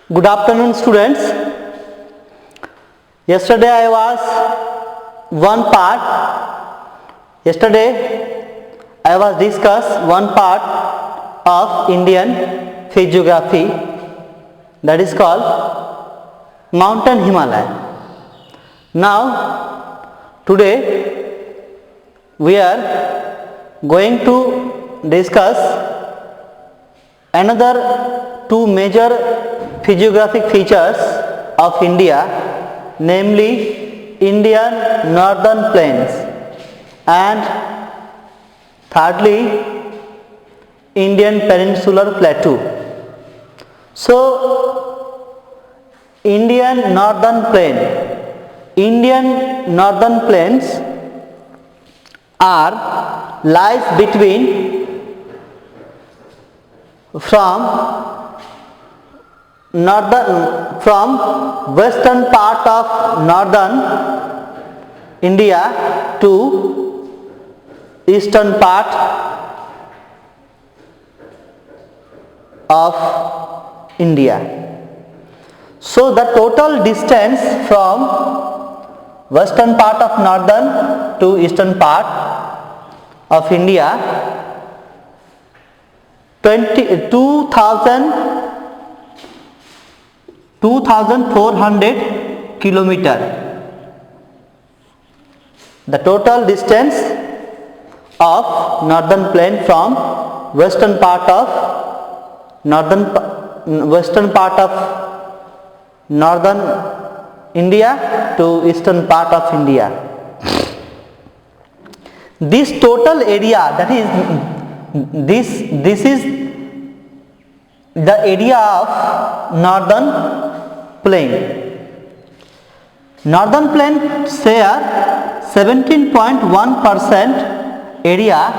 Good afternoon, students. Yesterday I was one part. Yesterday I was discuss one part of Indian physiography, that is called Mountain Himalaya. Now today we are going to discuss another two major physiographic features of India, namely Indian Northern Plains and thirdly Indian Peninsular Plateau. So Indian Northern Plains are lies between from western part of northern India to eastern part of India. So the total distance from western part of northern to eastern part of India 2,400 kilometer. The total distance of northern plain from western part of northern India to eastern part of India. This total area, that is this is the area of northern plain. Northern plain share 17.1% area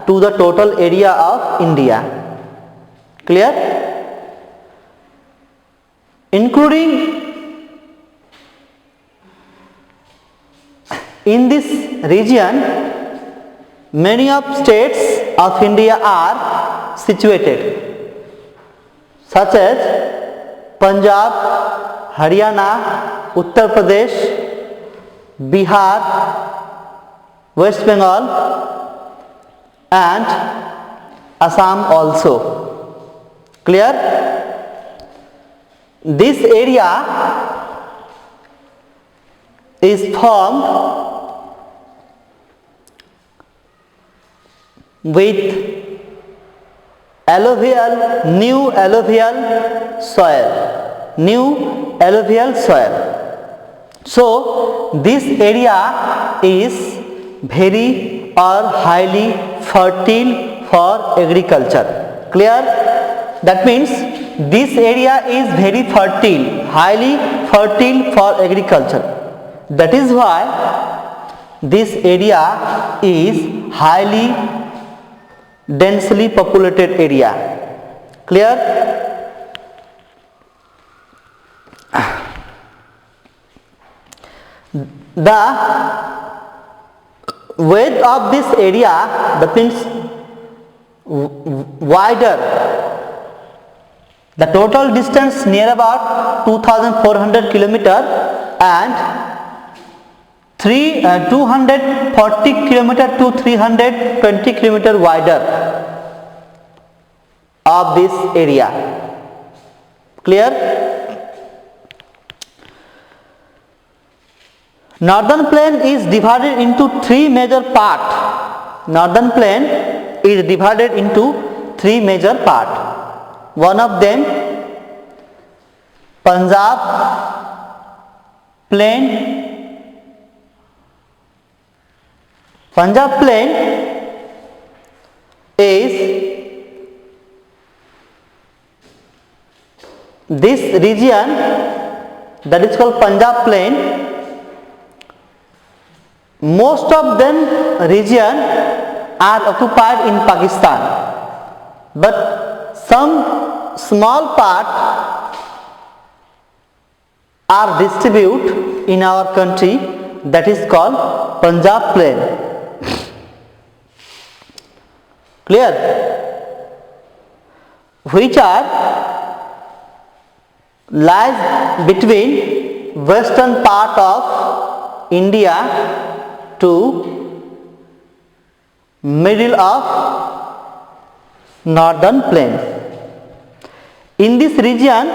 to the total area of India. Clear? Including in this region, many of states of India are situated, such as Punjab, Haryana, Uttar Pradesh, Bihar, West Bengal and Assam also. Clear? This area is formed with new alluvial soil. So this area is very or highly fertile for agriculture. Clear? That means this area is very fertile, highly fertile for agriculture. That is why this area is highly densely populated area. Clear? The width of this area, that means wider, the total distance near about 2,400 kilometer and 240 kilometer to 320 kilometer wider of this area. Clear? Northern plain is divided into three major parts. Northern plain is divided into three major parts. One of them Punjab plain. Punjab plain is this region, that is called Punjab plain. Most of them region are occupied in Pakistan, but some small part are distributed in our country, that is called Punjab plain. Clear? Which are lies between western part of India to middle of northern plain. In this region,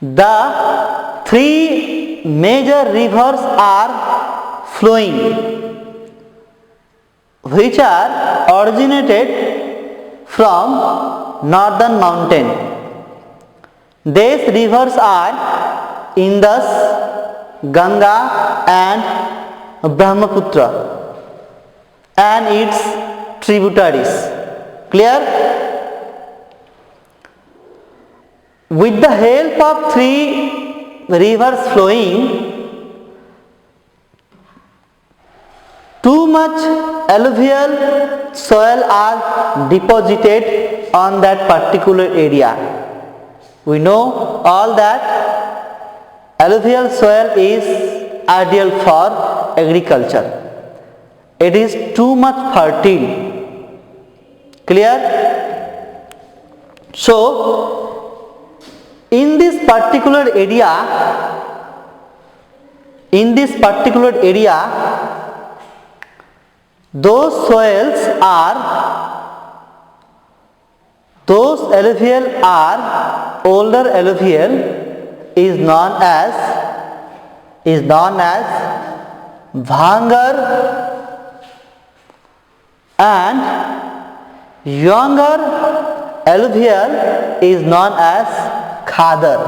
the three major rivers are flowing, which are originated from northern mountain. These rivers are Indus, Ganga and Brahmaputra and its tributaries. Clear? With the help of three rivers flowing, too much alluvial soil are deposited on that particular area. We know all that alluvial soil is ideal for agriculture. It is too much fertile. Clear? So, in this particular area, those alluvial are older alluvial is known as Bhangar, and younger alluvial is known as Khadar.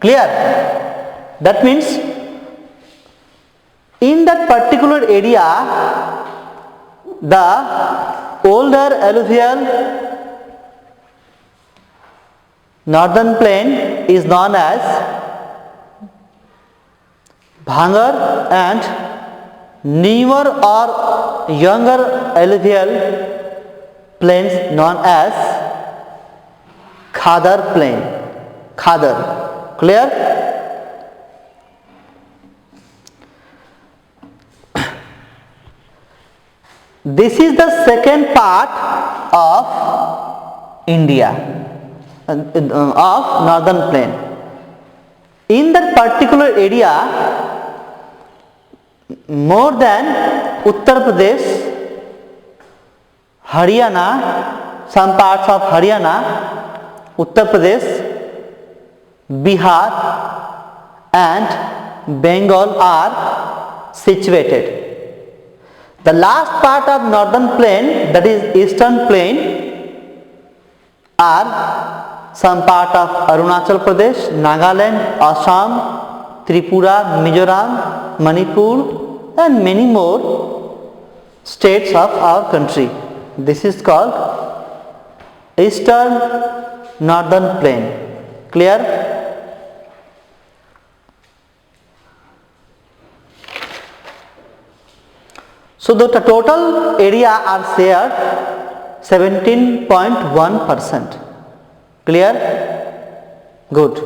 Clear? That means in that particular area, the older alluvial northern plain is known as Bhangar, and newer or younger alluvial plains known as Khadar plain. Khadar. Clear? This is the second part of India, of northern plain. In that particular area, more than Uttar Pradesh, Haryana, some parts of Haryana, Uttar Pradesh, Bihar and Bengal are situated. The last part of northern plain, that is eastern plain, are some part of Arunachal Pradesh, Nagaland, Assam, Tripura, Mizoram, Manipur and many more states of our country. This is called eastern northern plain. Clear? So the total area are shared 17.1%. Clear? Good.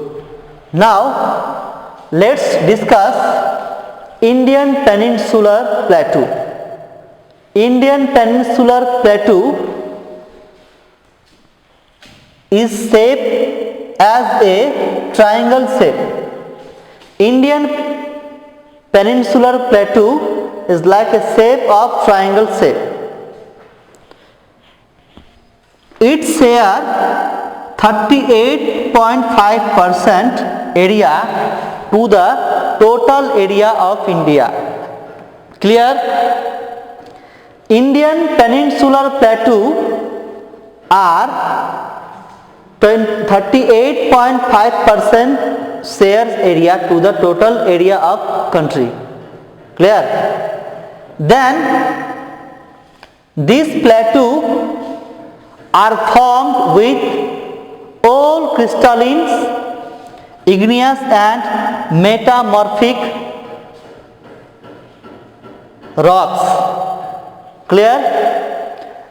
Now let's discuss Indian Peninsular Plateau. Indian Peninsular Plateau is shaped as a triangle shape. Indian Peninsular Plateau is like a shape of triangle shape. It shares 38.5% area to the total area of India. Clear? Indian Peninsular Plateau are 38.5% shares area to the total area of country. Clear? Then these plateaus are formed with all crystallines, igneous and metamorphic rocks. Clear?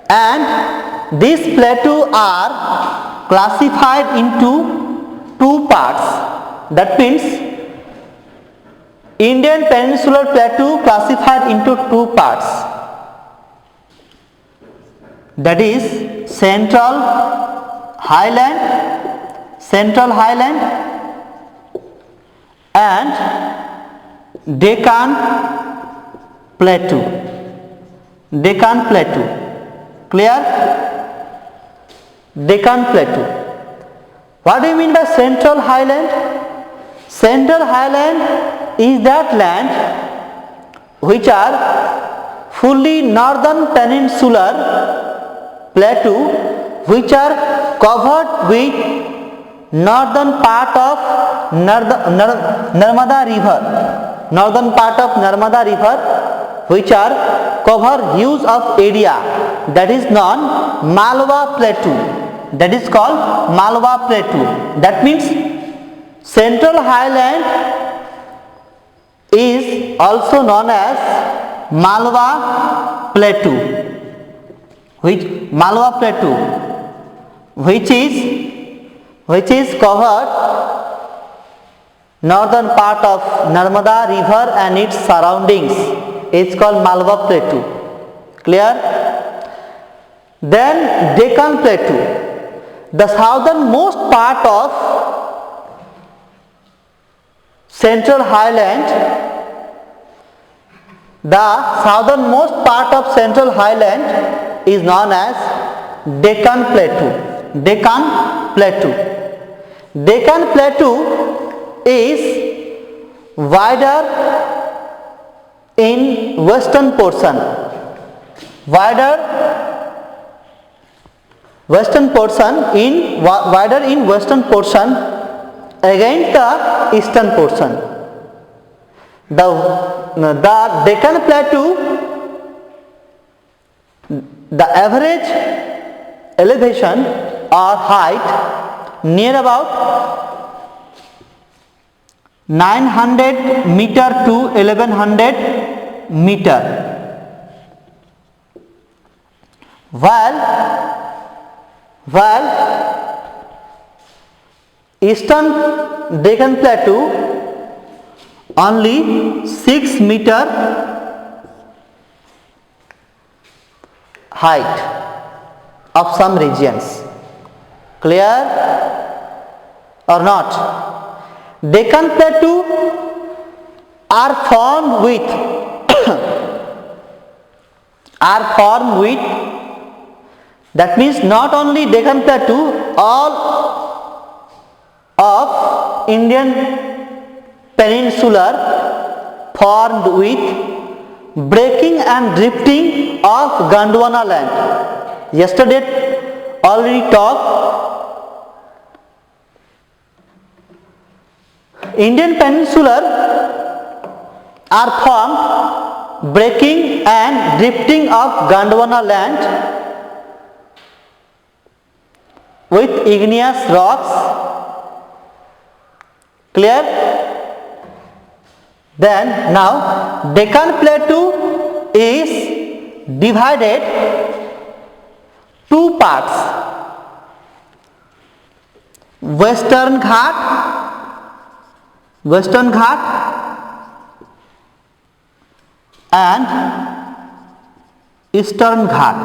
And these plateaus are classified into two parts. That means Indian Peninsular Plateau classified into two parts. That is central highland, central highland and Deccan Plateau. Deccan Plateau. Clear? Deccan Plateau. What do you mean by central highland? Central highland is that land which are fully northern peninsular plateau which are covered with northern part of Narmada river. Northern part of Narmada river which are cover huge of area, that is known Malwa Plateau. That is called Malwa Plateau. That means Central Highland is also known as Malwa Plateau, which is covered northern part of Narmada river and its surroundings. It's called Malwa Plateau. Clear? Then Deccan Plateau, the southernmost part of Central Highland. The southernmost part of Central Highland is known as Deccan Plateau. Deccan Plateau. Deccan Plateau is wider in western portion. Wider in western portion against the eastern portion. The Deccan Plateau, the average elevation or height near about 900 meter to 1100 meter, while eastern Deccan Plateau only 6 meter height of some regions. Clear or not? Deccan Plateau are formed with that means not only Deccan Plateau, all of Indian peninsular formed with breaking and drifting of Gondwana land. Yesterday already talked. Indian peninsular are formed breaking and drifting of Gondwana land with igneous rocks. Clear? Then now Deccan Plateau is divided two parts: Western Ghat and Eastern Ghat.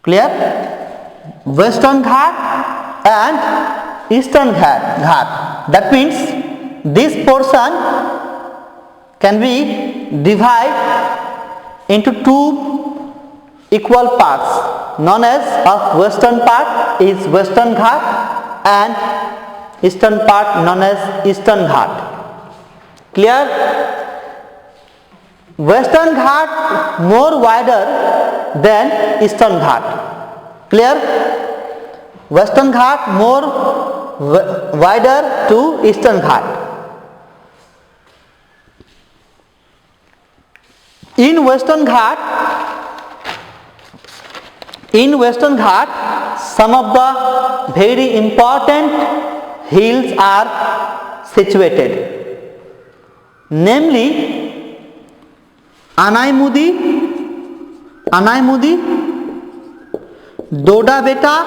Clear? Western Ghat and Eastern Ghat. That means this portion can be divided into two equal parts, known as of western part is Western Ghat and eastern part known as Eastern Ghat. Clear? Western Ghat more wider than Eastern Ghat. Clear? Western Ghat more wider to Eastern Ghat. In Western Ghat, some of the very important hills are situated, namely Anaimudi, Doda Beta,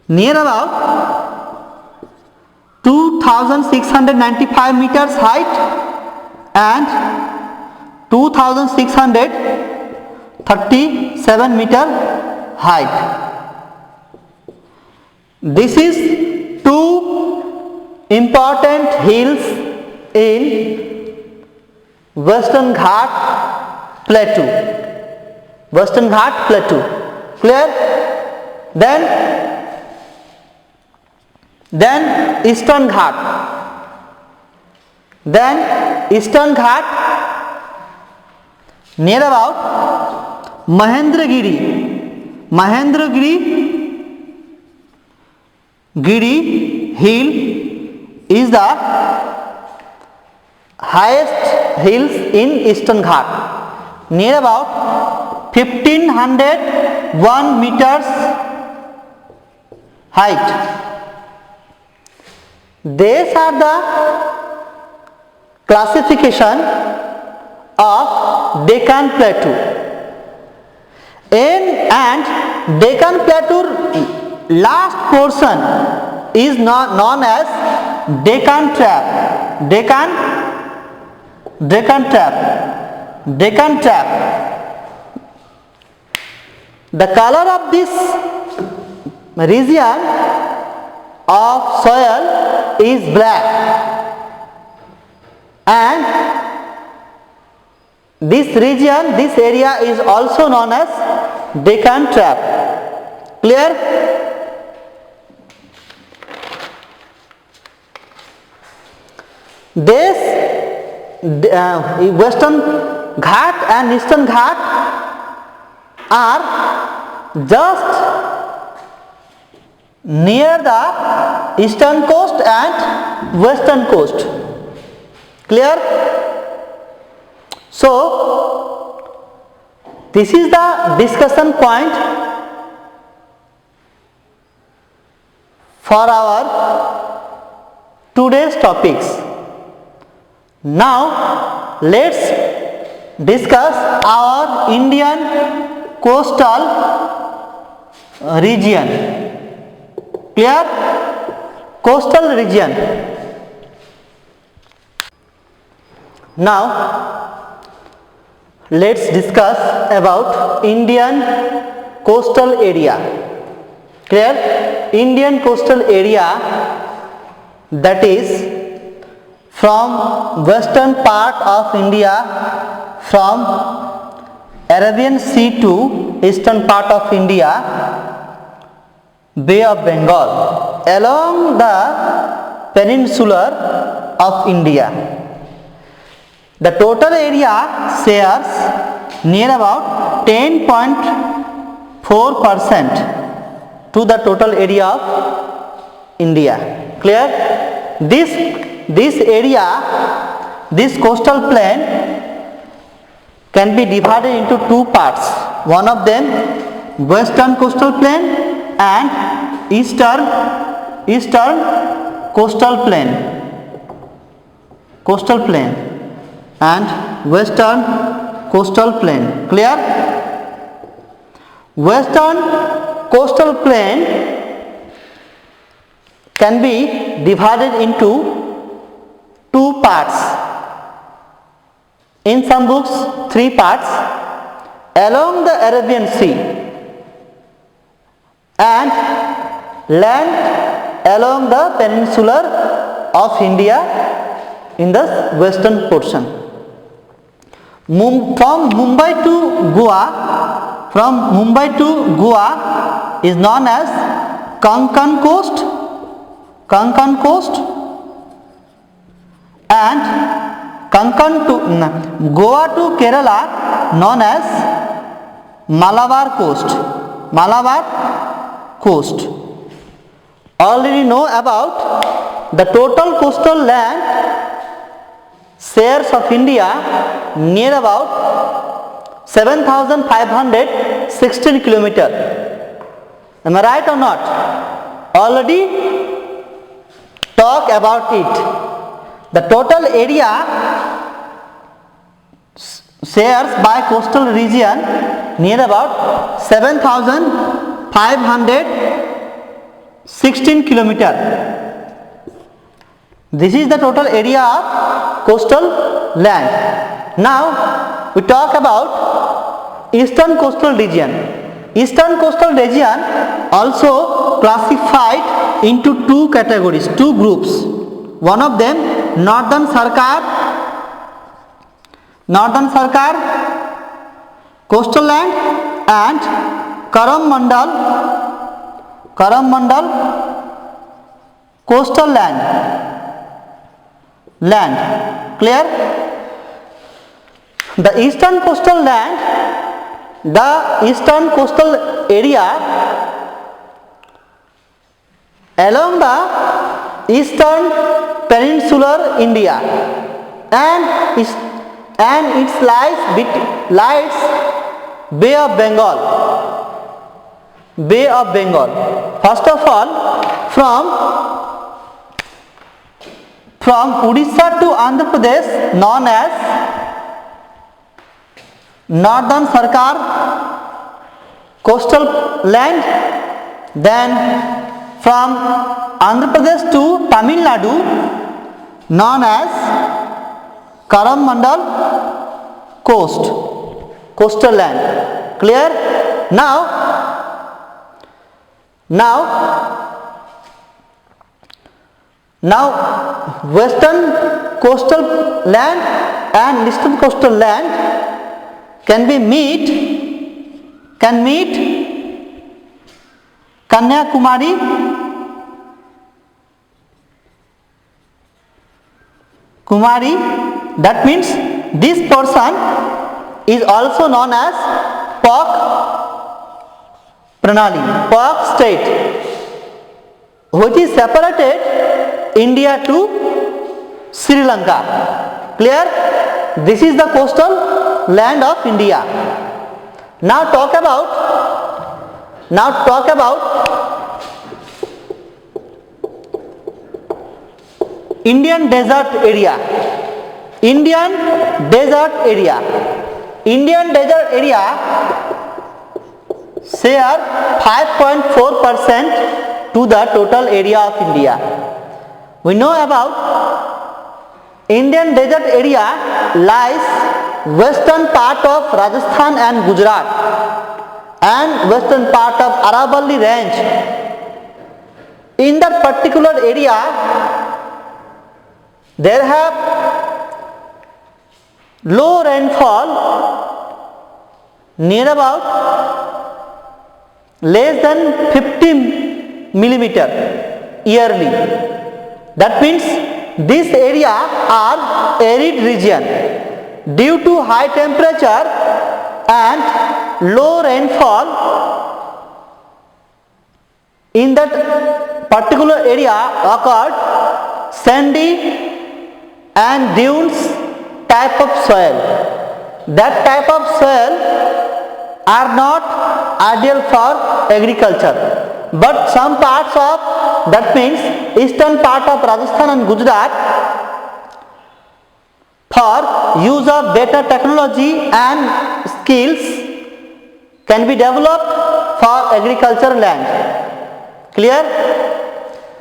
near about 2695 meters height and 2637 meter height. This is two important hills in Western Ghat Plateau. Western Ghat Plateau. Clear? Then Eastern Ghat. Then Eastern Ghat near about Mahendragiri. Giri hill is the highest hills in Eastern Ghat, near about 1501 meters height. These are the classification of Deccan Plateau. And Deccan Plateau last portion is known as Deccan Trap. Deccan Trap. The color of this region of soil is black, and this area is also known as Deccan Trap. Clear? This Western Ghat and Eastern Ghat are just near the eastern coast and western coast. Clear? So this is the discussion point for our today's topics. Now let's discuss our Indian coastal region. Clear? Coastal region. Now let's discuss about Indian coastal area. Clear? Indian coastal area, that is from western part of India, from Arabian Sea to eastern part of India, Bay of Bengal, along the peninsular of India. The total area shares near about 10.4% to the total area of India. Clear? This area, this coastal plain can be divided into two parts. One of them western coastal plain and eastern coastal plain and western coastal plain. Clear? Western coastal plain can be divided into two parts. In some books, three parts. Along the Arabian Sea and land along the peninsular of India in the western portion. From Mumbai to Goa is known as Konkan coast, and Konkan to Goa to Kerala known as Malabar coast. Already know about the total coastal land shares of India near about 7,516 kilometers. Am I right or not? Already talk about it. The total area shares by coastal region near about 7,516 kilometers. This is the total area of coastal land. Now we talk about eastern coastal region. Eastern coastal region also classified into two categories, two groups. One of them Northern Sarkar coastal land and Karam Mandal coastal land. Clear? The eastern coastal area along the eastern peninsular India and it lies Bay of Bengal. First of all, from Odisha to Andhra Pradesh known as Northern Sarkar coastal land, then from Andhra Pradesh to Tamil Nadu known as Karam Mandal coastal land. Clear? Now western coastal land and eastern coastal land can meet Kanyakumari, that means this portion is also known as Pak Pranali, Pak state, which is separated India to Sri Lanka. Clear? This is the coastal land of India. Now talk about Indian desert area. Indian desert area share 5.4% to the total area of India. We know about Indian desert area lies western part of Rajasthan and Gujarat and western part of Aravalli range. In that particular area there have low rainfall near about less than 50 millimeter yearly. That means this area are arid region. Due to high temperature and low rainfall in that particular area occurred sandy and dunes type of soil. That type of soil are not ideal for agriculture, but some parts of, that means eastern part of Rajasthan and Gujarat, for use of better technology and skills can be developed for agriculture land. Clear?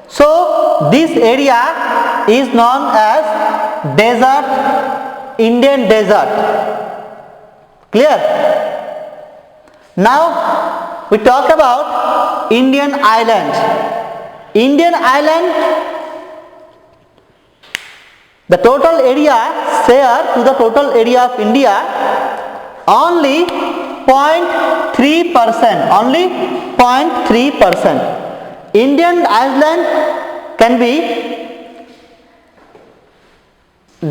So this area is known as desert, Indian desert. Clear? Now we talk about Indian island. The total area share to the total area of India only 0.3%. Indian island can be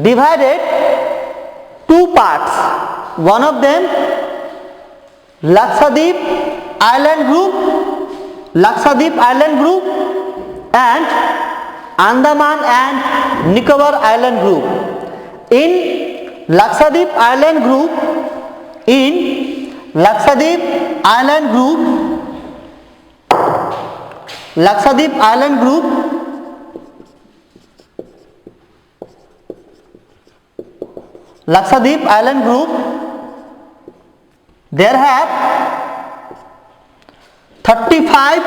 divided two parts. One of them Lakshadweep Island Group and Andaman and Nicobar Island Group. In Lakshadweep Island Group, there have 35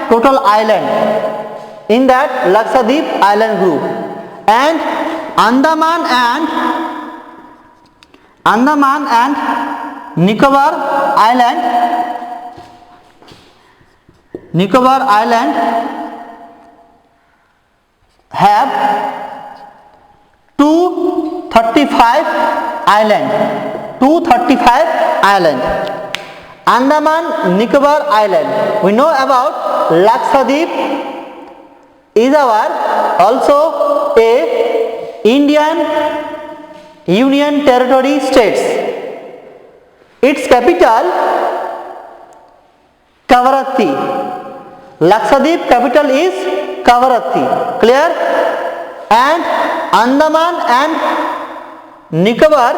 total island in that Lakshadweep Island Group, and Andaman and Nicobar Island have 235 island. Andaman Nicobar Island. We know about Lakshadweep is our also a Indian Union Territory states. Its capital Kavaratti. Lakshadweep capital is Kavaratti. Clear? And Andaman and Nicobar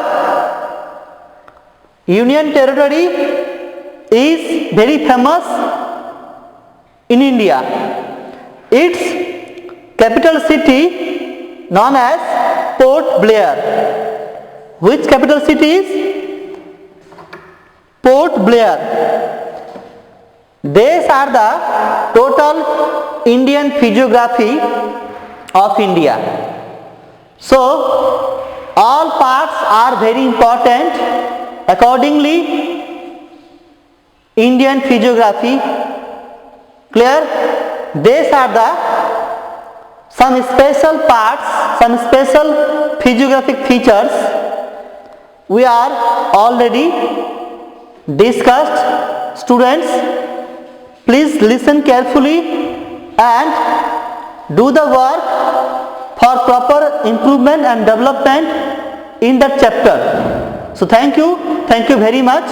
Union Territory is very famous in India. Its capital city known as Port Blair. Which capital city is? Port Blair. These are the total Indian physiography of India. So all parts are very important. Accordingly, Indian physiography. Clear? These are the some special parts, some special physiographic features we are already discussed. Students, please listen carefully and do the work for proper improvement and development in that chapter. So thank you very much.